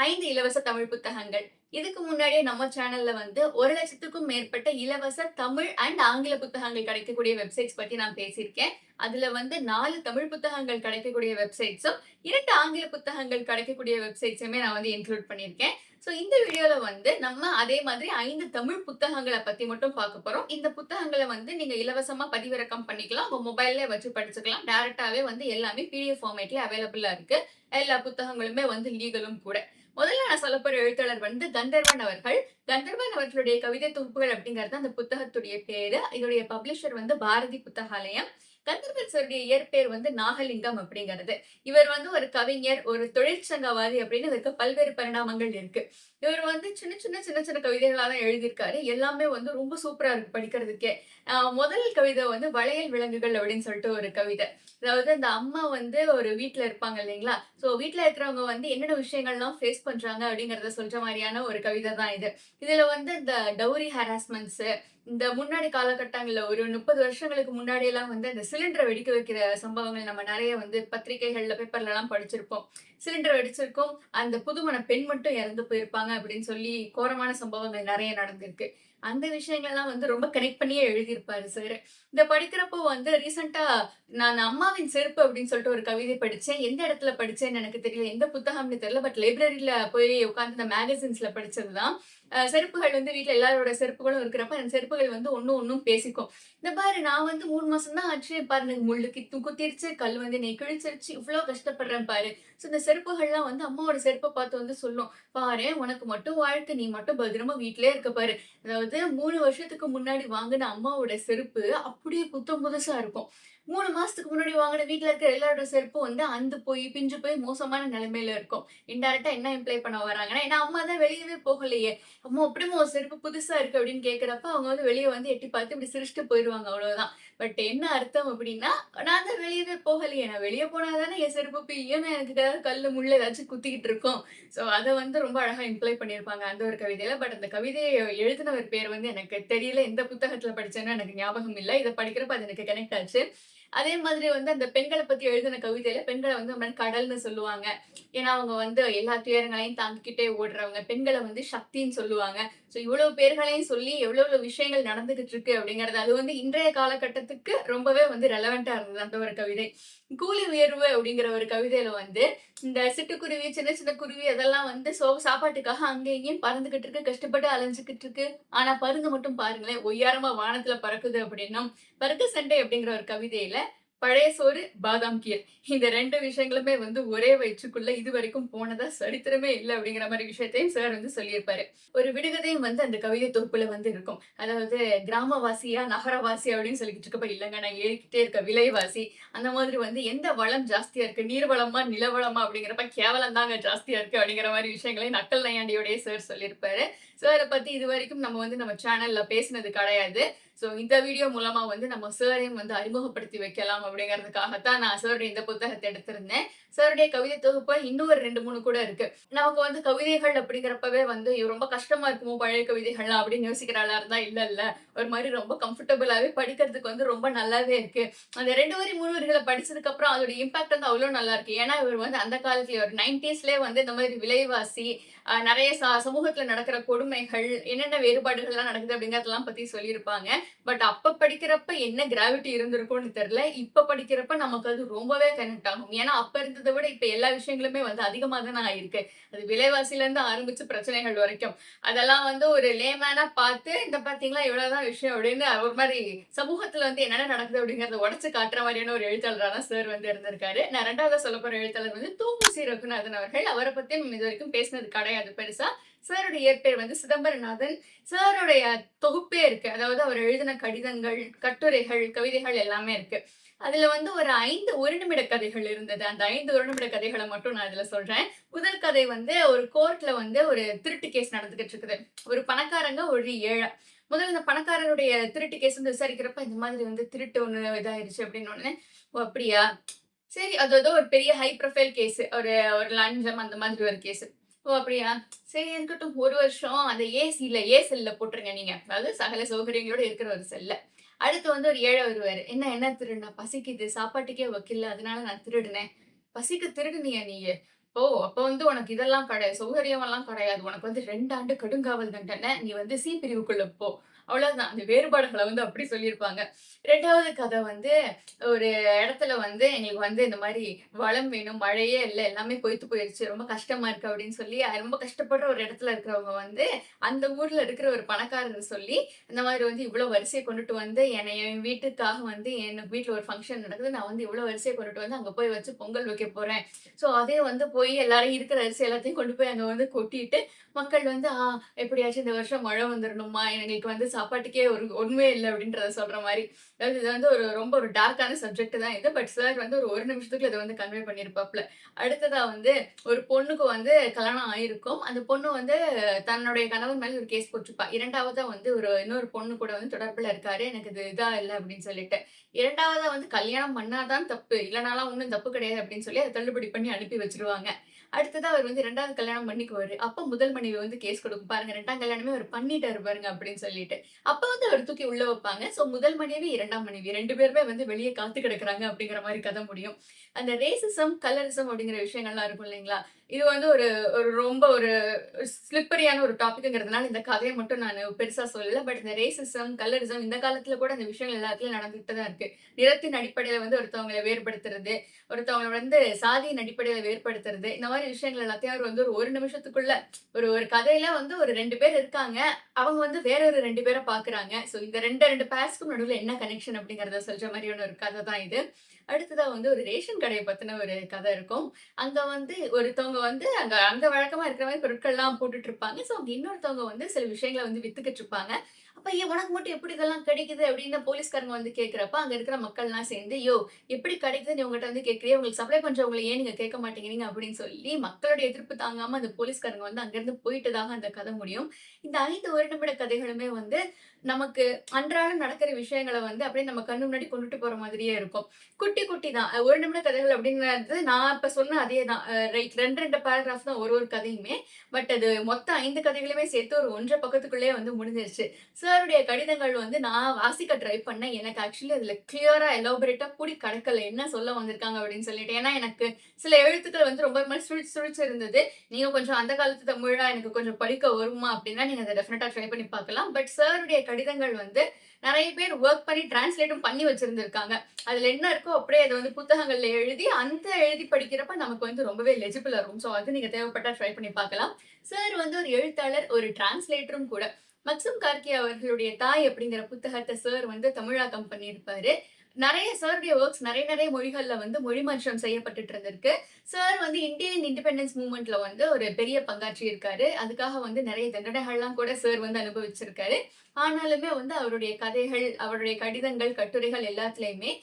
5 இலவச தமிழ் புத்தகங்கள். இதுக்கு முன்னாடியே நம்ம சேனல்ல வந்து 1,00,000க்கும் மேற்பட்ட இலவச தமிழ் அண்ட் ஆங்கில புத்தகங்கள் கிடைக்கக்கூடிய வெப்சைட்ஸ் பத்தி நான் பேசியிருக்கேன். அதுல வந்து 4 தமிழ் புத்தகங்கள் கிடைக்கக்கூடிய வெப்சைட்ஸும், 2 ஆங்கில புத்தகங்கள் கிடைக்கக்கூடிய வெப்சைட்ஸுமே நான் வந்து இன்க்ளூட் பண்ணியிருக்கேன். ஸோ இந்த வீடியோல வந்து நம்ம அதே மாதிரி 5 தமிழ் புத்தகங்கள பத்தி மட்டும் பார்க்க போறோம். இந்த புத்தகங்கள வந்து நீங்க இலவசமா பதிவிறக்கம் பண்ணிக்கலாம். உங்க மொபைல்லே வச்சு படிச்சுக்கலாம். டைரக்ட்டாவே வந்து எல்லாமே பிடிஎஃப் ஃபார்மேட்ல அவைலபிளா இருக்கு. எல்லா புத்தகங்களுமே வந்து லீகலும் கூட. முதல்ல நான் சொல்லப்போற எழுத்தாளர் வந்து கந்தர்வன் அவர்கள். கந்தர்வன் அவர்களுடைய கவிதை தொகுப்புகள் அப்படிங்கிறது அந்த புத்தகத்துடைய பேரு. இதோடைய பப்ளிஷர் வந்து பாரதி புத்தகாலயம். கந்தர்வன் சாருடைய இயற்பெயர் வந்து நாகலிங்கம் அப்படிங்கிறது. இவர் வந்து ஒரு கவிஞர், ஒரு தொழிற்சங்கவாதி அப்படின்னு இவருக்கு பல்வேறு பரிணாமங்கள் இருக்கு. இவர் வந்து சின்ன சின்ன கவிதைகளா தான் எழுதியிருக்காரு. எல்லாமே வந்து ரொம்ப சூப்பரா இருக்கு படிக்கிறதுக்கே. முதல் கவிதை வந்து வளையல் விலங்குகள் அப்படின்னு சொல்லிட்டு ஒரு கவிதை. அதாவது அந்த அம்மா வந்து ஒரு வீட்ல இருப்பாங்க இல்லைங்களா? ஸோ வீட்ல இருக்கிறவங்க வந்து என்னென்ன விஷயங்கள்லாம் ஃபேஸ் பண்றாங்க அப்படிங்கிறத சொல்ற மாரியான ஒரு கவிதை தான் இது. இதுல வந்து இந்த டவுரி ஹராஸ்மெண்ட்ஸு, இந்த முன்னாடி காலகட்டங்கள்ல ஒரு 30 வருஷங்களுக்கு முன்னாடியெல்லாம் வந்து அந்த சிலிண்டர வெடிக்க வைக்கிற சம்பவங்கள் நம்ம நெறைய வந்து பத்திரிகைகள்ல, பேப்பர்லலாம் படிச்சிருப்போம். சிலிண்டர் வெடிச்சிருக்கும். அந்த புதுமண பெண் மட்டும் இறந்து போயிருப்பாங்க அப்படின்னு சொல்லி கோரமான சம்பவங்கள் நெறைய நடந்திருக்கு. அந்த விஷயங்கள்லாம் வந்து ரொம்ப கனெக்ட் பண்ணியே எழுதியிருப்பாரு சார். இத படிக்கிறப்போ வந்து ரீசென்ட்டா நான் அம்மாவின் செருப்பு அப்படின்னு சொல்லிட்டு ஒரு கவிதை படிச்சேன். எந்த இடத்துல படிச்சேன்னு எனக்கு தெரியல. எந்த புத்தகம்னு தெரியல. பட் லைப்ரரியில போய் உட்கார்ந்து இந்த மேகசின்ஸ்ல படிச்சது தான். செருப்புகள் வந்து வீட்ல எல்லாரோட செருப்புகளும் இருக்கிறப்ப, அந்த செருப்புகள் வந்து ஒண்ணும் பேசிக்கும். இந்த பாரு நான் வந்து 3 மாசம் தான் ஆச்சு. பாரு எனக்கு முள்ளு குத்திருச்சு, கல் வந்து என்னைய கிழிச்சிருச்சு, இவ்ளோ கஷ்டப்படுறேன் பாரு. ஸோ இந்த செருப்புகள்லாம் வந்து அம்மாவோட செருப்ப பார்த்து வந்து சொல்லும். பாரேன் உனக்கு மட்டும் வாழ்க்கை, நீ மட்டும் பத்திரமா வீட்லயே இருக்க பாரு. அதாவது 3 வருஷத்துக்கு முன்னாடி வாங்குன அம்மாவோட செருப்பு அப்படியே புத்தம் புதுசா இருக்கும். 3 மாசத்துக்கு முன்னாடி வாங்குன வீட்ல இருக்கிற எல்லாரோட செருப்பும் வந்து அந்து போய், பிஞ்சு போய் மோசமான நிலைமையில இருக்கும். இன்டைரக்ட்டா என்ன இம்ப்ளை பண்ண வராங்கன்னா, ஏன்னா அம்மா தான் வெளியவே போகலையே. "அம்மா அப்படிம்மா உன் செருப்பு புதுசா இருக்கு" அப்படின்னு கேட்கிறப்ப, அவங்க வந்து வெளிய வந்து எட்டி பார்த்து இப்படி சிரிச்சுட்டு போயிருவாங்க அவ்வளவுதான். பட் என்ன அர்த்தம் அப்படின்னா, நான் தான் வெளியவே போகலையே. நான் வெளிய போனா தானே என் செருப்பு பிய்யும். எனக்கு ஏதாவது கல்லு, முள்ளு ஏதாச்சும் குத்திக்கிட்டு இருக்கும். ஸோ அத வந்து ரொம்ப அழகா இம்ப்ளை பண்ணியிருப்பாங்க அந்த ஒரு கவிதையில. பட் அந்த கவிதைய எழுதினவர் பேர் வந்து எனக்கு தெரியல. எந்த புத்தகத்துல படிச்சேன்னு எனக்கு ஞாபகம் இல்ல. இத படிக்கிறப்ப அது எனக்கு கனெக்ட் ஆச்சு. அதே மாதிரி வந்து அந்த பெண்கள பத்தி எழுதின கவிதையில பெண்கள வந்து ஒரு மாரி கடல்ன்னு சொல்லுவாங்க. ஏன்னா, அவங்க வந்து எல்லா துயரங்களையும் தாங்கிக்கிட்டே ஓடுறவங்க. பெண்கள வந்து சக்தின்னு சொல்லுவாங்க. ஸோ இவ்வளவு பேர்களையும் சொல்லி எவ்வளவு விஷயங்கள் நடந்துகிட்டு இருக்கு அப்படிங்கிறது, அது வந்து இன்றைய காலகட்டத்துக்கு ரொம்பவே வந்து ரெலவென்ட்டா இருந்தது அந்த ஒரு கவிதை. கூலி உயர்வு அப்படிங்கிற ஒரு கவிதையில வந்து, இந்த சிட்டுக்குருவி, சின்ன சின்ன குருவி அதெல்லாம் வந்து சாப்பாட்டுக்காக அங்க இங்கேயும் பறந்துகிட்டு இருக்கு, கஷ்டப்பட்டு அலைஞ்சுகிட்டு இருக்கு. ஆனா பருந்து மட்டும் பாருங்களேன், ஒய்யாரமா வானத்துல பறக்குது அப்படின்னும், பருக்க சண்டை அப்படிங்கிற ஒரு கவிதையில பழைய சோறு, பாதாம் கீர். இந்த 2 விஷயங்களுமே வந்து ஒரே வயிற்றுக்குள்ள இதுவரைக்கும் போனதா சரித்திரமே இல்ல அப்படிங்கிற மாரி விஷயத்தையும் சார் வந்து சொல்லியிருப்பாரு. ஒரு விடுகதையும் வந்து அந்த கவிதை தொகுப்புல வந்து இருக்கும். அதாவது கிராமவாசியா, நகரவாசி அப்படின்னு சொல்லிக்கிட்டு இருக்கப்ப, இல்லங்க நான் ஏறிக்கிட்டே இருக்க விலைவாசி. அந்த மாதிரி வந்து எந்த வளம் ஜாஸ்தியா இருக்கு? நீர்வளமா, நிலவளமா அப்படிங்கிறப்ப கேவலம் தாங்க ஜாஸ்தியா இருக்கு அப்படிங்கிற மாரி விஷயங்களையும் நக்கல் நையாண்டியோடயே சார் சொல்லியிருப்பாரு. சார பத்தி இதுவரைக்கும் நம்ம வந்து நம்ம சேனல்ல பேசினது கிடையாது. ஸோ இந்த வீடியோ மூலமா வந்து நம்ம சாரையும் வந்து அறிமுகப்படுத்தி வைக்கலாம் அப்படிங்கிறதுக்காகத்தான் நான் சாருடைய இந்த புத்தகத்த எடுத்திருந்தேன். சாருடைய கவிதை தொகுப்பு இன்னும் ஒரு 2, 3 கூட இருக்கு. நமக்கு வந்து கவிதைகள் அப்படிங்கிறப்பவே வந்து ரொம்ப கஷ்டமா இருக்குமோ பழைய கவிதைகள்லாம் அப்படின்னு யோசிக்கிற ஆளா இருந்தா இல்ல. ஒரு மாரி ரொம்ப கம்ஃபர்டபுளாவே படிக்கிறதுக்கு வந்து ரொம்ப நல்லாவே இருக்கு. அந்த 2 வரி 3 வரிகள படிச்சதுக்கு அப்புறம் அதோட இம்பாக்ட் வந்து அவ்ளோ நல்லா இருக்கு. ஏன்னா இவர் வந்து அந்த காலத்திலேயே ஒரு 90ஸ்லயே வந்து இந்த மாதிரி விலைவாசி, நெறைய சமூகத்துல நடக்கிற கொடுமைகள், என்னென்ன வேறுபாடுகள்லாம் நடக்குது அப்படிங்கிறதெல்லாம் பத்தி சொல்லியிருப்பாங்க. பட் அப்ப படிக்கிறப்ப என்ன கிராவிட்டி இருந்திருக்கும்னு தெரியல. இப்ப படிக்கிறப்ப நமக்கு அது ரொம்பவே கனெக்ட் ஆகும். ஏன்னா அப்ப இருந்தத விட இப்ப எல்லா விஷயங்களுமே வந்து அதிகமா தானே ஆயிருக்கு. அது விலைவாசில இருந்து ஆரம்பிச்சு பிரச்சனைகள் வரைக்கும். அதெல்லாம் வந்து ஒரு லேமேனா பார்த்து, இந்த பார்த்தீங்களா இவ்வளவுதான் விஷயம் அப்படின்னு ஒரு மாரி சமூகத்துல வந்து என்னென்ன நடக்குது அப்படிங்கிறத உடைச்சு காட்டுற மாரியான ஒரு எழுத்தாளரா தான் சார் வந்து இருந்திருக்காரு. நான் 2வதா சொல்லப்போற எழுத்தாளர் வந்து தூமுசி ரகுநாதன் அவர்கள். அவர பத்தி நம்ம இதுவரைக்கும் பேசினது கிடையாது பெருசா. சாருடைய இயற்பெயர் வந்து சிதம்பரநாதன். சாருடைய தொகுப்பே இருக்கு. அதாவது அவர் எழுதின கடிதங்கள், கட்டுரைகள், கவிதைகள் எல்லாமே இருக்கு. அதுல வந்து ஒரு 5 1 நிமிட கதைகள் இருந்தது. அந்த 5 1 நிமிட கதைகள மட்டும் நான் இதுல சொல்றேன். முதல் கதை வந்து ஒரு கோர்ட்ல வந்து ஒரு திருட்டு கேஸ் நடந்துகிட்டு இருக்குது. ஒரு பணக்காரங்க, ஒரு ஏழை. முதல்ல இந்த பணக்காரருடைய திருட்டு கேஸ் வந்து விசாரிக்கிறப்ப, இந்த மாதிரி வந்து திருட்டு ஒண்ணு இதாயிருச்சு அப்படின்னு உடனே, "ஓ! அப்படியா? சரி." அது ஏதோ ஒரு பெரிய ஹை ப்ரொஃபைல் கேஸ். ஒரு ஒரு லஞ்சம் அந்த மாதிரி ஒரு கேஸ். "ஓ! அப்படியா? சரி இருக்கட்டும். 1 வருஷம் அந்த ஏ செல்ல போட்டுருங்க நீங்க. அதாவது சகல சௌகரியங்களோட இருக்கிற ஒரு செல்ல." அடுத்து வந்து ஒரு ஏழை வருவாரு. என்ன திருடுன? பசிக்குது. சாப்பாட்டுக்கே வக்கில்ல. அதனால நான் திருடுனேன்." "பசிக்கு திருடுனியா நீயு? அப்போ வந்து உனக்கு இதெல்லாம் கிடையாது. சௌகரியமெல்லாம் கிடையாது. உனக்கு வந்து 2 ஆண்டு கடுங்காவல் தண்டனை. நீ வந்து சி பிரிவுக்குள்ள போ. அவ்வளவுதான். அந்த வேறுபாடுகள வந்து அப்படி சொல்லியிருப்பாங்க. 2வது கதை வந்து ஒரு இடத்துல வந்து எங்களுக்கு வந்து இந்த மாரி வளம் வேணும். மழையே இல்ல. எல்லாமே பொய்த்து போயிருச்சு. ரொம்ப கஷ்டமா இருக்கு அப்படின்னு சொல்லி, ரொம்ப கஷ்டப்படுற ஒரு இடத்துல இருக்கிறவங்க வந்து, அந்த ஊர்ல இருக்கிற ஒரு பணக்காரர் சொல்லி, இந்த மாரி வந்து இவ்ளோ வரிசைய கொண்டுட்டு வந்து என் வீட்டுக்காக வந்து என் வீட்ல ஒரு ஃபங்ஷன் நடக்குது. நான் வந்து இவ்ளோ வரிசைய கொண்டுட்டு வந்து அங்க போய் வச்சு பொங்கல் வைக்க போறேன். ஸோ அதே வந்து போய் எல்லாரும் இருக்கிற அரிசி எல்லாத்தையும் கொண்டு போய் அங்க வந்து கொட்டிட்டு, மக்கள் வந்து எப்படியாச்சும் இந்த வருஷம் மழை வந்துரணும்மா, எங்களுக்கு வந்து சாப்பாட்டுக்கே ஒண்ணுமே இல்ல அப்படின்றத சொல்ற மாரி. அதாவது இது வந்து ரொம்ப ஒரு டார்க்கான சப்ஜெக்ட் தான் இது. பட் சார் வந்து ஒரு நிமிஷத்துக்குள்ள இத வந்து கன்வே பண்ணியிருப்பாப்ல. அடுத்ததா வந்து ஒரு பொண்ணுக்கு வந்து கல்யாணம் ஆயிருக்கும். அந்த பொண்ணு வந்து தன்னுடைய கணவர் மேல ஒரு கேஸ் போட்டிருப்பா. 2வதா வந்து இன்னொரு பொண்ணு கூட வந்து தொடர்புல இருக்காரு. எனக்கு இது இதா இல்ல அப்படின்னு சொல்லிட்டு. 2வதா வந்து கல்யாணம் பண்ணா தான் தப்பு. இல்லனாலாம் ஒண்ணும் தப்பு கிடையாது அப்படின்னு சொல்லி அத தள்ளுபடி பண்ணி அனுப்பி வச்சுருவாங்க. அடுத்ததா அவர் வந்து 2வது கல்யாணம் பண்ணிக்குவாரு. அப்ப முதல் மனைவி வந்து கேஸ் கொடுக்கும். பாருங்க 2ஆம் கல்யாணமே அவர் பண்ணிட்டாரு பாருங்க அப்படின்னு சொல்லிட்டு. அப்ப வந்து அவர தூக்கி உள்ள வைப்பாங்க. ஸோ முதல் மனைவி, 2ஆம் மனைவி 2 பேருமே வந்து வெளிய காத்து கிடக்குறாங்க அப்படிங்கிற மாரி கதை முடியும். அந்த ரேசிசம், கலரிசம் அப்படிங்கிற விஷயங்கள்லாம் இருக்கும் இல்லைங்களா? இது வந்து ஒரு ஒரு ரொம்ப ஒரு ஸ்லிப்பரியான ஒரு டாபிக்ங்கிறதுனால இந்த கதைய மட்டும் நானு பெருசா சொல்லல. பட் இந்த ரேசிசம், கலரிசம் இந்த காலத்துல கூட அந்த விஷயங்கள் எல்லா இடத்துலயும் நடந்துட்டு தான் இருக்கு. நிறத்தின் அடிப்படையில வந்து ஒருத்தவங்கள வேறுபடுத்துறது, ஒருத்தவங்கள வந்து சாதியின் அடிப்படையில வேறுபடுத்துறது, இந்த மாரி விஷயங்கள் எல்லாத்தையும் அவர் வந்து ஒரு நிமிஷத்துக்குள்ள ஒரு ஒரு கதையில வந்து ஒரு 2 பேர் இருக்காங்க. அவங்க வந்து வேற ஒரு 2 பேர பார்க்குறாங்க. ஸோ இந்த 2 பேர்ஸ்க்கும் நடுவுல என்ன கனெக்ஷன் அப்படிங்கிறத சொல்ற மாரியான ஒரு கதை தான் இது. அடுத்ததா வந்து ஒரு ரேஷன் கடைய பத்தின ஒரு கதை இருக்கும். அங்க வந்து ஒருத்தவங்க வந்து அங்க அங்க வழக்கமா இருக்கிற மாரி பொருட்கள்லாம் போட்டுட்டு இருப்பாங்க. ஸோ அங்க இன்னொருத்தவங்க வந்து சில விஷயங்கள வந்து வித்துக்கிட்டு இருப்பாங்க. அப்ப "ஏன் உனக்கு மட்டும் எப்படி இதெல்லாம் கிடைக்குது?" அப்படின்னு போலீஸ்காரங்க வந்து கேட்கிறப்ப, அங்க இருக்கிற மக்கள்லாம் சேர்ந்து, "யோவ்! எப்படி கிடைக்குதுன்னு நீ உங்கட்ட வந்து கேட்கிறியே, உங்களுக்கு சப்ளை பண்றவங்கள ஏன் நீங்க கேட்க மாட்டேங்கிறீங்க?" அப்படின்னு சொல்லி மக்களுடைய எதிர்ப்பு தாங்காம அந்த போலீஸ்காரங்க வந்து அங்கிருந்து போயிட்டதாக அந்த கதை முடியும். இந்த 5 ஒரு நிமிட கதைகளுமே வந்து நமக்கு அன்றாடம் நடக்கிற விஷயங்கள வந்து அப்படியே நம்ம கண்ணு முன்னாடி கொண்டுட்டு போற மாதிரியே இருக்கும். குட்டி குட்டி தான். ஒரு நிமிட கதைகள் அப்படிங்கிறது நான் இப்ப சொன்ன அதே தான். ரைட் 2, 2 பேராகிராஃப் தான் ஒரு கதையுமே. பட் அது மொத்தம் 5 கதைகளையுமே சேர்த்து ஒரு 1 1/2 பக்கத்துக்குள்ளேயே வந்து முடிஞ்சிருச்சு. சாருடைய கடிதங்கள் வந்து நான் வாசிக்க ட்ரை பண்ணேன். எனக்கு ஆக்சுவலி அதுல கிளியரா எலாபரேட்டா கூடி கடக்கல. என்ன சொல்ல வந்திருக்காங்க அப்படின்னு சொல்லிட்டு. ஏன்னா எனக்கு சில எழுத்துக்கள் வந்து ரொம்ப மாரி சுழிச்சு சுழிச்சு இருந்தது. நீங்க கொஞ்சம் அந்த காலத்து தமிழா எனக்கு கொஞ்சம் படிக்க வருமா அப்படின்னா, நீங்க அத டெஃபினட்டா ட்ரை பண்ணி பார்க்கலாம். பட் சாருடைய கடிதங்கள் வந்து நெறைய பேர் வொர்க் பண்ணி டிரான்ஸ்லேட்டும் பண்ணி வச்சிருந்திருக்காங்க. அதுல என்ன இருக்கோ அப்படியே அத வந்து புத்தகங்கள்ல எழுதி, அந்த எழுதி படிக்கிறப்ப நமக்கு வந்து ரொம்பவே லெஜிபிளா இருக்கும். ஸோ அது நீங்க தேவைப்பட்டா ட்ரை பண்ணி பார்க்கலாம். சார் வந்து ஒரு எழுத்தாளர், ஒரு டிரான்ஸ்லேட்டரும் கூட. மக்சூம் கார்கி அவர்களுடைய தாய் அப்படிங்கிற புத்தகத்த சார் வந்து தமிழாக்கம் பண்ணியிருப்பாரு. நெறைய சாருடைய வொர்க்ஸ் நெறைய நெறைய மொழிகள்ல வந்து மொழிமாற்றம் செய்யப்பட்டுட்டு இருந்திருக்கு. சார் வந்து இந்தியன் இண்டிபெண்டன்ஸ் மூவ்மெண்ட்ல வந்து ஒரு பெரிய பங்காற்றி இருக்காரு. அதுக்காக வந்து நெறைய தண்டனைகள்லாம் கூட சார் வந்து அனுபவிச்சிருக்காரு. ஆனாலுமே வந்து அவருடைய கதைகள், அவருடைய கடிதங்கள், கட்டுரைகள் எல்லாத்துலயுமே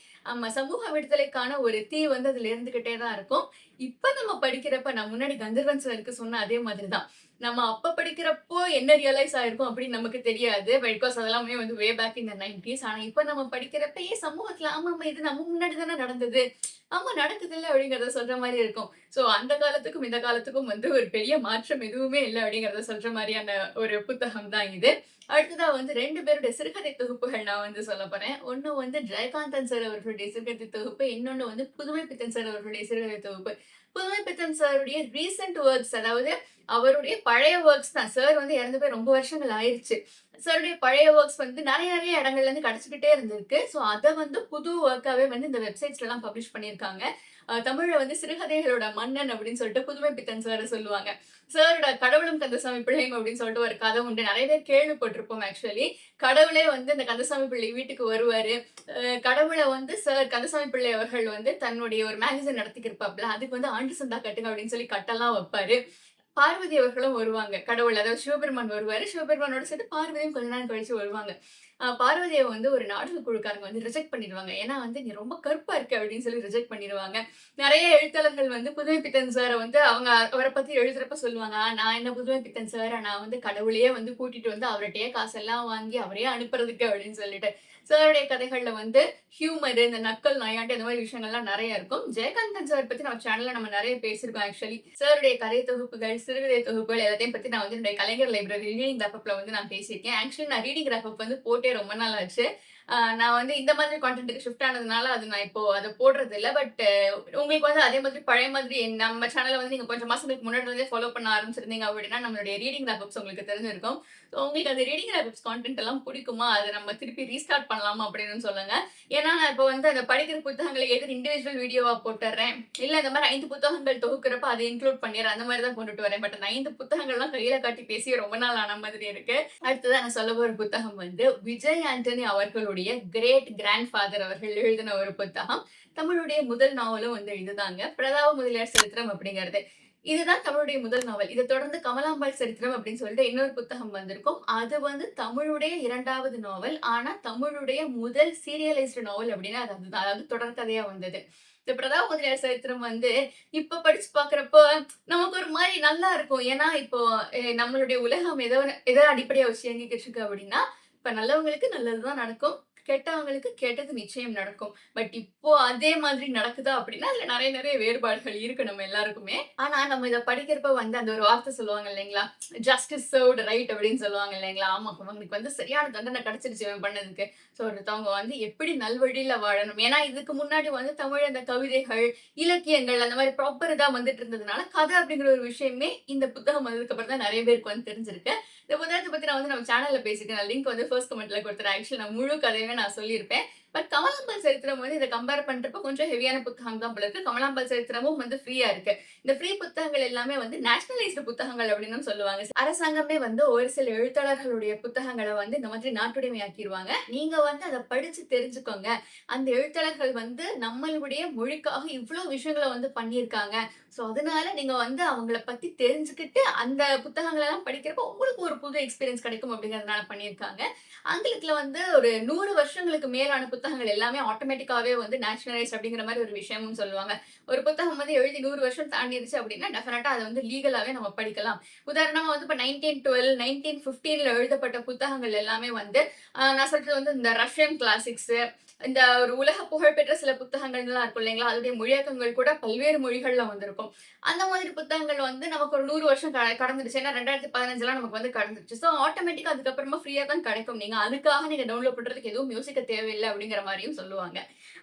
சமூக விடுதலைக்கான ஒரு தீ வந்து அதுல இருந்துகிட்டே தான் இருக்கும். இப்ப நம்ம படிக்கிறப்ப நான் முன்னாடி கந்தர்வன் சாருக்கு சொன்ன அதே மாதிரி தான். நம்ம அப்ப படிக்கிறப்போ என்ன ரியலைஸ் ஆயிருக்கும் அப்படின்னு நமக்கு தெரியாது. பிகாஸ் அதெல்லாமே வந்து வே பேக் இன் த 90ஸ். ஆனா இப்ப நம்ம படிக்கிறப்ப, சமூகத்துல ஆமாமா இது நம்ம முன்னாடி தானே நடந்தது. ஆமா நடக்குதுல்ல அப்படிங்கிறத சொல்ற மாரி இருக்கும். ஸோ அந்த காலத்துக்கும், இந்த காலத்துக்கும் வந்து ஒரு பெரிய மாற்றம் எதுவுமே இல்ல அப்படிங்கிறத சொல்ற மாரியான ஒரு புத்தகம் தான் இது. அடுத்ததா வந்து 2 பேருடைய சிறுகதை தொகுப்புகள் நான் வந்து சொல்லப் போறேன். ஒண்ணு வந்து ஜெயகாந்தன் சார் அவர்களுடைய சிறுகதை தொகுப்பு. இன்னொன்னு வந்து புதுமை பித்தன் சார் அவர்களுடைய சிறுகதை தொகுப்பு. புதுமை பித்தன் சாருடைய ரீசென்ட் வொர்க்ஸ் அதாவது அவருடைய பழைய வொர்க்ஸ் தான். சார் வந்து இறந்து போய் ரொம்ப வருஷங்கள் ஆயிருச்சு. சாருடைய பழைய வொர்க்ஸ் வந்து நெறைய நெறைய இடங்கள்ல இருந்து கிடைச்சுக்கிட்டே இருந்திருக்கு. ஸோ அத வந்து புது வொர்க்காவே வந்து இந்த வெப்சைட்ஸ்லலாம் பப்ளிஷ் பண்ணியிருக்காங்க. தமிழ்ல வந்து சிறுகதைகளோட மன்னன் அப்படின்னு சொல்லிட்டு புதுமை பித்தன் சார சொல்லுவாங்க. சாரோட கடவுளும் கந்தசாமி பிள்ளையும் அப்படின்னு சொல்லிட்டு ஒரு கதை உண்டு. நெறைய பேர் கேள்விப்பட்டிருப்போம் ஆக்சுவலி. கடவுளே வந்து இந்த கந்தசாமி பிள்ளை வீட்டுக்கு வருவாரு. கடவுள வந்து சார் கந்தசாமி பிள்ளை அவர்கள் வந்து தன்னுடைய ஒரு மேகசின் நடத்திக்கிருப்பாப்ல. அதுக்கு வந்து ஆண்டு சந்தா கட்டுங்க அப்படின்னு சொல்லி கட்டெல்லாம் வைப்பாரு. பார்வதி அவர்களும் வருவாங்க. கடவுள் அதாவது சிவபெருமான் வருவாரு. சிவபெருமானோட சேர்த்து பார்வதியும் கொஞ்ச நேரம் கழிச்சு வருவாங்க. பார்வதிய வந்து ஒரு நாடக குழுக்காரங்க வந்து ரிஜெக்ட் பண்ணிருவாங்க. ஏன்னா வந்து, "நீ ரொம்ப கருப்பா இருக்க" அப்படின்னு சொல்லி ரிஜெக்ட் பண்ணிருவாங்க. நெறைய எழுத்தாளர்கள் வந்து புதுமை பித்தன் சார வந்து அவங்க அவர பத்தி எழுதுறப்ப சொல்லுவாங்க. நான் என்ன புதுமை பித்தன் சார், நான் வந்து கடவுளையே வந்து கூட்டிட்டு வந்து அவர்ட்டயே காசெல்லாம் வாங்கி அவரையே அனுப்புறதுக்கு அப்படின்னு சொல்லிட்டு. சாருடைய கதைகள்ல வந்து ஹியூமரு, இந்த நக்கல், நையாண்டி அந்த மாரி விஷயங்கள்லாம் நெறைய இருக்கும். ஜெயகாந்தன் சார் பத்தி நம்ம சேனல்ல நம்ம நெறைய பேசியிருக்கோம் ஆக்சுவலி. சாருடைய கதை தொகுப்புகள், சிறுகதை தொகுப்புகள் எல்லாத்தையும் பத்தி நான் வந்து என்னுடைய கலைஞர் லைப்ரரி ரீடிங் ராப்பப்ல வந்து நான் பேசியிருக்கேன். ஆக்சுவலி நான் ரீடிங் ராப்பப் வந்து போட்டே ரொம்ப நாள் ஆச்சு. நான் வந்து இந்த மாதிரி கான்டென்ட்க்கு ஷிஃப்ட் ஆனதுனால அது நான் இப்போ அத போடுறது இல்ல. பட் உங்களுக்கு வந்து அதே மாதிரி பழைய மாதிரி நம்ம சேனல வந்து நீங்க கொஞ்சம் மாசங்களுக்கு முன்னாடி இருந்தே ஃபாலோ பண்ண ஆரம்பிச்சிருந்தீங்க அப்படின்னா, நம்மளுடைய ரீடிங் ராப்-அப்ஸ் உங்களுக்கு தெரிஞ்சிருக்கும். ஸோ உங்களுக்கு அந்த ரீடிங் ராப்-அப்ஸ் கான்டென்ட் எல்லாம் புடிக்குமா? அத நம்ம திருப்பி ரீஸ்டார்ட் பண்ணலாமா? அப்படின்னு சொல்லுங்க. ஏன்னா, நான் இப்போ வந்து அந்த படிக்கிற புத்தகங்கள எதர் இண்டிவிஜுவல் வீடியோவா போட்டுர்றேன். இல்ல இந்த மாரி 5 புத்தகங்கள் தொகுக்கிறப்ப அத இன்க்ளூட் பண்ணிர்றேன். அந்த மாரி தான் கொண்டுட்டு வரேன். பட் அந்த 5 புத்தகங்கள்லாம் கையில காட்டி பேசி ரொம்ப நாள் ஆன மாதிரி இருக்கு. அடுத்ததா நான் சொல்ல போற புத்தகம் வந்து விஜய் ஆண்டனி அவர்களுடைய கிரேட் கிராண்ட் ஃபாதர் அவர்கள் எழுதின ஒரு புத்தகம். தமிழுடைய முதல் நாவலும் வந்து இதுதாங்க. பிரதாப முதலியார் சரித்திரம் அப்படிங்கிறது. இதுதான் தமிழுடைய முதல் நாவல். இத தொடர்ந்து கமலாம்பாள் சரித்திரம் அப்படின்னு சொல்லிட்டு இன்னொரு புத்தகம் வந்திருக்கும். அது வந்து தமிழுடைய 2வது நாவல். ஆனா தமிழுடைய முதல் சீரியலைஸ்டு நாவல் அப்படின்னா அது அதுதான். அதாவது தொடர்கதையா வந்தது. இந்த பிரதாப முதலியார் சரித்திரம் வந்து இப்ப படிச்சு பார்க்கிறப்போ நமக்கு ஒரு மாரி நல்லா இருக்கும். ஏன்னா இப்போ நம்மளுடைய உலகம் எத அடிப்படையா வச்சு இயங்கிக்கிட்டு இருக்கு அப்படின்னா, இப்ப நல்லவங்களுக்கு நல்லது தான் நடக்கும். கெட்டவங்களுக்கு கெட்டது நிச்சயம் நடக்கும். பட் இப்போ அதே மாதிரி நடக்குதா அப்படின்னா, அதுல நெறைய நெறைய வேறுபாடுகள் இருக்கு நம்ம எல்லாருக்குமே. ஆனா நம்ம இத படிக்கிறப்ப வந்து அந்த ஒரு வார்த்தை சொல்லுவாங்க இல்லைங்களா? ஜஸ்டிஸ் சர்வ்ட் ரைட் அப்படின்னு சொல்லுவாங்க இல்லைங்களா? ஆமா அவங்களுக்கு வந்து சரியான தண்டனை கிடைச்சிருச்சு இவன் பண்ணதுக்கு. ஸோ ஒருத்தவங்க வந்து எப்படி நல்வழியில வாழணும். ஏன்னா இதுக்கு முன்னாடி வந்து தமிழ் அந்த கவிதைகள், இலக்கியங்கள் அந்த மாரி ப்ராப்பர் இதா வந்துட்டு இருந்ததுனால, கதை அப்படிங்கிற ஒரு விஷயமே இந்த புத்தகம் வந்ததுக்கு அப்புறம் தான் நெறைய பேருக்கு வந்து தெரிஞ்சிருக்கு. இந்த புத்தகத்த பத்தி நான் வந்து நம்ம சேனல்ல பேசியிருக்கேன். நான் லிங்க் வந்து ஃபர்ஸ்ட் கமெண்ட்ல குடுத்துறேன். ஆக்சுவலி நான் முழு கதையுமே நான் சொல்லியிருப்பேன். பட் கமலாம்பாள் சரித்திரம் வந்து இத கம்பேர் பண்றப்ப கொஞ்சம் ஹெவியான புத்தகம் தான் போல இருக்கு. கமலாம்பாள் சரித்திரமும் வந்து ஃப்ரீயா இருக்கு. இந்த ஃப்ரீ புத்தகங்கள் எல்லாமே வந்து நேஷனலைஸ்டு புத்தகங்கள் அப்படின்னும் சொல்லுவாங்க. அரசாங்கமே வந்து ஒரு சில எழுத்தாளர்களுடைய புத்தகங்கள வந்து இந்த மாதிரி நாட்டுடைமையாக்கிருவாங்க. நீங்க வந்து அத படிச்சு தெரிஞ்சுக்கோங்க. அந்த எழுத்தாளர்கள் வந்து நம்மளுடைய மொழிக்காக இவ்ளோ விஷயங்கள வந்து பண்ணியிருக்காங்க. ஸோ அதனால நீங்க வந்து அவங்கள பத்தி தெரிஞ்சுக்கிட்டு அந்த புத்தகங்களெல்லாம் படிக்கிறப்போ உங்களுக்கு ஒரு புது எக்ஸ்பீரியன்ஸ் கிடைக்கும் அப்படிங்கிறதுனால பண்ணியிருக்காங்க. ஆங்கிலத்துல வந்து ஒரு 100 வருஷங்களுக்கு மேலான புத்தகங்கள் எல்லாமே ஆட்டோமேட்டிக்காவே வந்து நேஷனலைஸ்ட் அப்படிங்கிற மாரி ஒரு விஷயமும் சொல்லுவாங்க. ஒரு புத்தகம் வந்து எழுதி 100 வருஷம் தாண்டிருச்சு அப்படின்னா, டெஃபினட்டா அத வந்து லீகலாவே நம்ம படிக்கலாம். உதாரணமா வந்து இப்ப 1912, 1915ல எழுதப்பட்ட புத்தகங்கள் எல்லாமே வந்து நான் சொல்றது வந்து இந்த ரஷ்யன் கிளாசிக்ஸ், இந்த ஒரு உலக புகழ்பெற்ற சில புத்தகங்கள்லாம் இருக்கும் இல்லைங்களா? அதோடைய மொழியாக்கங்கள் கூட பல்வேறு மொழிகள்ல வந்திருக்கும். அந்த மாதிரி புத்தகங்கள் வந்து நமக்கு ஒரு 100 வருஷம் கடந்துடுச்சு. ஏன்னா 2015லாம் நமக்கு வந்து கடந்துருச்சு. ஸோ ஆட்டோமேட்டிக்கா அதுக்கப்புறமா ஃப்ரீயா தான் கிடைக்கும். அதுக்காக நீங்க டவுன்லோட் பண்றதுக்கு எதுவும் யோசிக்க தேவையில்ல அப்படிங்கிற மாரியும் சொல்லுவாங்க.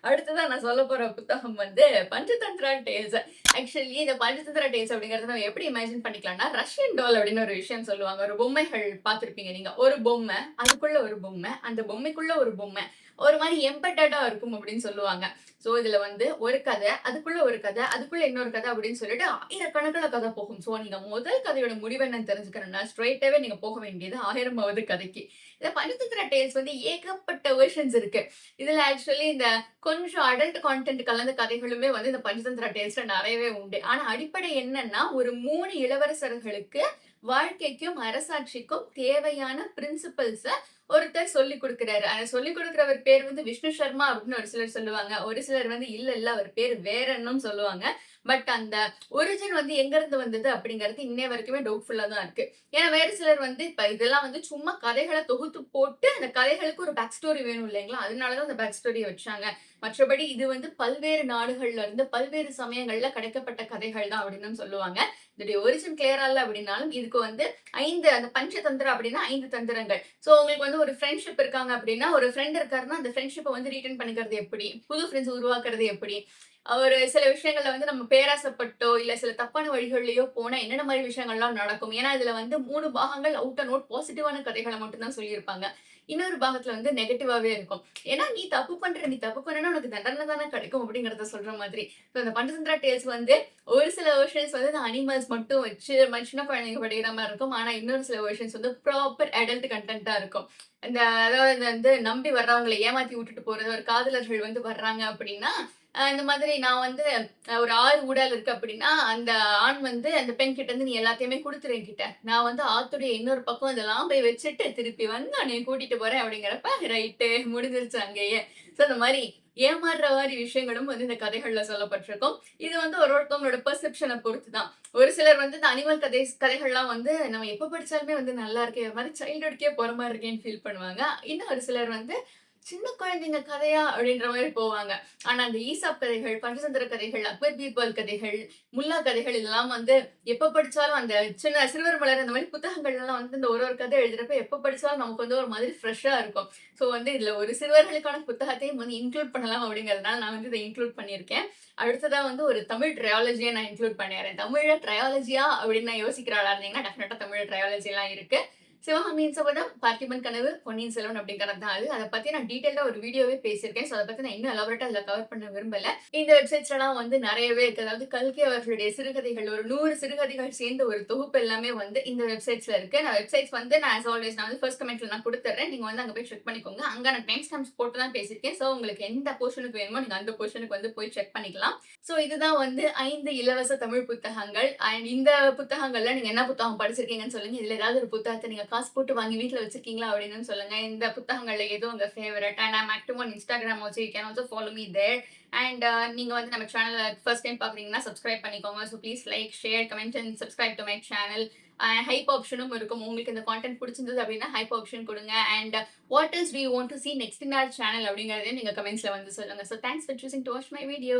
அடுத்ததா நான் சொல்லப் போற புத்தகம் வந்து பஞ்சதந்திரா டேல்ஸ். ஆக்சுவலி இந்த பஞ்சதந்திரா டேல்ஸ் அப்படிங்கிறத நம்ம எப்படி இமேஜின் பண்ணிக்கலாம்னா, ரஷ்யன் டால் அப்படின்னு ஒரு விஷயம் சொல்லுவாங்க. ஒரு பொம்மைகள் பார்த்திருப்பீங்க நீங்க. ஒரு பொம்மை, அதுக்குள்ள ஒரு பொம்மை, அந்த பொம்மைக்குள்ள ஒரு பொம்மை. ஒரு மாரி எம்பெடடா இருக்கும் அப்படின்னு சொல்லுவாங்க. சோ இதுல வந்து ஒரு கதை, அதுக்குள்ள ஒரு கதை, அதுக்குள்ள இன்னொரு கதை அப்படின்னு சொல்லிட்டு ஆயிரக்கணக்குல கதை போகும். சோ நீங்க முதல் கதையோட முடிவு என்னன்னு தெரிஞ்சுக்கணும்னா, ஸ்ட்ரெய்ட்டாவே நீங்க போக வேண்டியது 1000வது கதைக்கு. இந்த பஞ்சதந்திர டேல்ஸ் வந்து ஏகப்பட்ட வெர்ஷன்ஸ் இருக்கு. இதுல ஆக்சுவலி இந்த கொஞ்சம் அடல்ட் கான்டென்ட் கலந்த கதைகளுமே வந்து இந்த பஞ்சதந்திர டேல்ஸ்ல நெறையவே உண்டு. ஆனா அடிப்படை என்னன்னா, ஒரு 3 இளவரசர்களுக்கு வாழ்க்கைக்கும், அரசாட்சிக்கும் தேவையான பிரின்சிபல்ஸ ஒருத்தர் சொல்லிக் குடுக்குறாரு. அந்த சொல்லிக் குடுக்குறவர் பேர் வந்து விஷ்ணு சர்மா அப்படின்னு ஒரு சிலர் சொல்லுவாங்க. ஒரு சிலர் வந்து இல்ல அவர் பேரு வேறன்னும் சொல்லுவாங்க. பட் அந்த ஒரிஜின் வந்து எங்கருந்து வந்தது அப்படிங்கிறது இன்னைய வரைக்குமே டவுட்ஃபுல்லா தான் இருக்கு. ஏன்னா வேறு சிலர் வந்து இப்ப இதெல்லாம் வந்து சும்மா கதைகள தொகுத்து போட்டு அந்த கதைகளுக்கு ஒரு பேக் ஸ்டோரி வேணும் இல்லைங்களா? அதனால தான் அந்த பேக் ஸ்டோரிய வச்சாங்க. மற்றபடி இது வந்து பல்வேறு நாடுகள்ல இருந்து பல்வேறு சமயங்கள்ல கிடைக்கப்பட்ட கதைகள் தான் அப்படின்னும் சொல்லுவாங்க. இதோடைய ஒரிஜின் கிளியரா இல்ல அப்படின்னாலும் இதுக்கு வந்து 5 அந்த பஞ்சதந்திரம் அப்படின்னா 5 தந்திரங்கள். சோ உங்களுக்கு வந்து ஒரு ஃப்ரெண்ட்ஷிப் இருக்காங்க அப்படின்னா, ஒரு ஃப்ரெண்ட் இருக்காருன்னா, அந்த ஃப்ரெண்ட்ஷிப்ப வந்து ரீட்டர்ன் பண்ணிக்கிறது எப்படி? புது ஃப்ரெண்ட்ஸ் உருவாக்குறது எப்படி? ஒரு சில விஷயங்கள்ல வந்து நம்ம பேராசைப்பட்டோ, இல்ல சில தப்பான வழிகள்லயோ போனா என்னென்ன மாரி விஷயங்கள்லாம் நடக்கும்? ஏன்னா, இதுல வந்து 3 பாகங்கள் அவுட் அண்ட் அவுட் பாசிட்டிவான கதைகள மட்டும் தான் சொல்லியிருப்பாங்க. இன்னொரு பாகத்துல வந்து நெகட்டிவாவே இருக்கும். ஏன்னா, நீ தப்பு பண்ணனா உனக்கு தண்டனை தானே கிடைக்கும் அப்படிங்கிறத சொல்ற மாதிரி. இப்ப இந்த பஞ்சதந்திரா டேல்ஸ் வந்து ஒரு சில வெர்ஷன்ஸ் வந்து இந்த அனிமல்ஸ் மட்டும் வச்சு சின்ன குழந்தைங்க படிக்கிற மாரி இருக்கும். ஆனா, இன்னொரு சில வெர்ஷன்ஸ் வந்து ப்ராப்பர் அடல்ட் கன்டென்ட்டா இருக்கும். இந்த அதாவது வந்து நம்பி வர்றவங்கள ஏமாத்தி விட்டுட்டு போறது, ஒரு காதலர்கள் வந்து வர்றாங்க அப்படின்னா, இந்த மாதிரி நான் வந்து ஒரு 6 உடல் இருக்கு அப்படின்னா, அந்த ஆண் வந்து அந்த பெண் கிட்ட இருந்து நீ எல்லாத்தையுமே குடுத்துரு என்கிட்ட. நான் வந்து ஆத்துடைய இன்னொரு பக்கம் இதெல்லாம் போய் வச்சுட்டு திருப்பி வந்து உன்னைய கூட்டிட்டு போறேன் அப்படிங்கிறப்ப, ரைட்டு முடிஞ்சிருச்சு அங்கேயே. ஸோ இந்த மாரி ஏமாறுற மாரி விஷயங்களும் வந்து இந்த கதைகள்ல சொல்லப்பட்டிருக்கும். இது வந்து ஒருத்தவங்களோட பெர்செப்ஷன பொறுத்து தான். ஒரு சிலர் வந்து இந்த அனிமல் கதைகள்லாம் வந்து நம்ம எப்ப படிச்சாலுமே வந்து நல்லா இருக்கே, ஒரு மாரி சைல்ட்ஹுட்க்கே போற மாரி இருக்கேன்னு ஃபீல் பண்ணுவாங்க. இன்னும் ஒரு சிலர் வந்து சின்ன குழந்தைங்க கதையா அப்படின்ற மாரி போவாங்க. ஆனா அந்த ஈசாப் கதைகள், பஞ்சதந்திர கதைகள், அக்பர் பீர்பால் கதைகள், முல்லா கதைகள் இதெல்லாம் வந்து எப்ப படிச்சாலும் அந்த சின்ன சிறுவர் மலர் அந்த மாரி புத்தகங்கள்லாம் வந்து இந்த ஒரு ஒரு கதை எழுதுறப்ப எப்ப படிச்சாலும் நமக்கு வந்து ஒரு மாதிரி ஃப்ரெஷ்ஷா இருக்கும். ஸோ வந்து இதுல ஒரு சிறுவர்களுக்கான புத்தகத்தையும் வந்து இன்க்ளூட் பண்ணலாம் அப்படிங்கிறதுனால நான் வந்து இத இன்க்ளூட் பண்ணியிருக்கேன். அடுத்ததா வந்து ஒரு தமிழ் ட்ரையாலஜிய நான் இன்க்ளூட் பண்ணிர்றேன். தமிழ்ல ட்ரையாலஜியா அப்படின்னு நான் யோசிக்கிற ஆளா இருந்தீங்கன்னா, டெஃபினட்டா தமிழ்ல ட்ரையாலஜிலாம் இருக்கு. சிவகாமியின் சபதம், பார்த்திபன் கனவு, பொன்னியின் செல்வன் அப்படிங்கிறது தான் அது. அத பத்தி நான் டீட்டெயில்டா ஒரு வீடியோவே பேசியிருக்கேன். ஸோ அத பத்தி நான் இன்னும் எலாபரேட்டா அதுல கவர் பண்ண விரும்பல. இந்த வெப்சைட்ஸ்லலாம் வந்து நெறையவே இருக்கு. அதாவது கல்கி அவர்களுடைய சிறுகதைகள் ஒரு 100 சிறுகதைகள் சேர்ந்த ஒரு தொகுப்பு எல்லாமே வந்து இந்த வெப்சைட்ஸ்ல இருக்கு. நான் வெப்சைட்ஸ் வந்து நான் ஆஸ் ஆல்வேஸ் நான் வந்து ஃபர்ஸ்ட் கமெண்ட்ல நான் குடுத்துர்றேன். நீங்க வந்து அங்க போய் செக் பண்ணிக்கோங்க. அங்க நான் டைம் ஸ்டாம்ப்ஸ் போட்டு தான் பேசியிருக்கேன். ஸோ உங்களுக்கு எந்த போர்ஷனுக்கு வேணுமோ நீங்க அந்த போர்ஷனுக்கு வந்து போய் செக் பண்ணிக்கலாம். ஸோ இதுதான் வந்து 5 இலவச தமிழ் புத்தகங்கள். அண்ட் இந்த புத்தகங்கள்ல நீங்க என்ன புத்தகம் படிச்சிருக்கீங்கன்னு சொல்லுங்க. இதுல ஏதாவது ஒரு புத்தகத்த நீங்க காசு போட்டு வாங்கி வீட்ல வச்சிருக்கீங்களா அப்படின்னு சொல்லுங்க. இந்த புத்தகங்கள்ல எது உங்க favourite? And I am active on Instagram also. You can also follow me there. அண்ட் நீங்க வந்து நம்ம சேனல ஃபர்ஸ்ட் டைம் பார்க்குறீங்கன்னா சப்ஸ்கிரைப் பண்ணிக்கோங்க. So please like, share, comment and subscribe to my channel. Hype ஆப்ஷனும் இருக்கும். உங்களுக்கு இந்த கான்டென்ட் பிடிச்சிருந்தது அப்படின்னா ஹைப் ஆப்ஷன் குடுங்க. And what else do you want to see next in our channel அப்படிங்கிறதையும் நீங்க கமெண்ட்ஸ்ல வந்து சொல்லுங்க. So thanks for choosing to watch my video.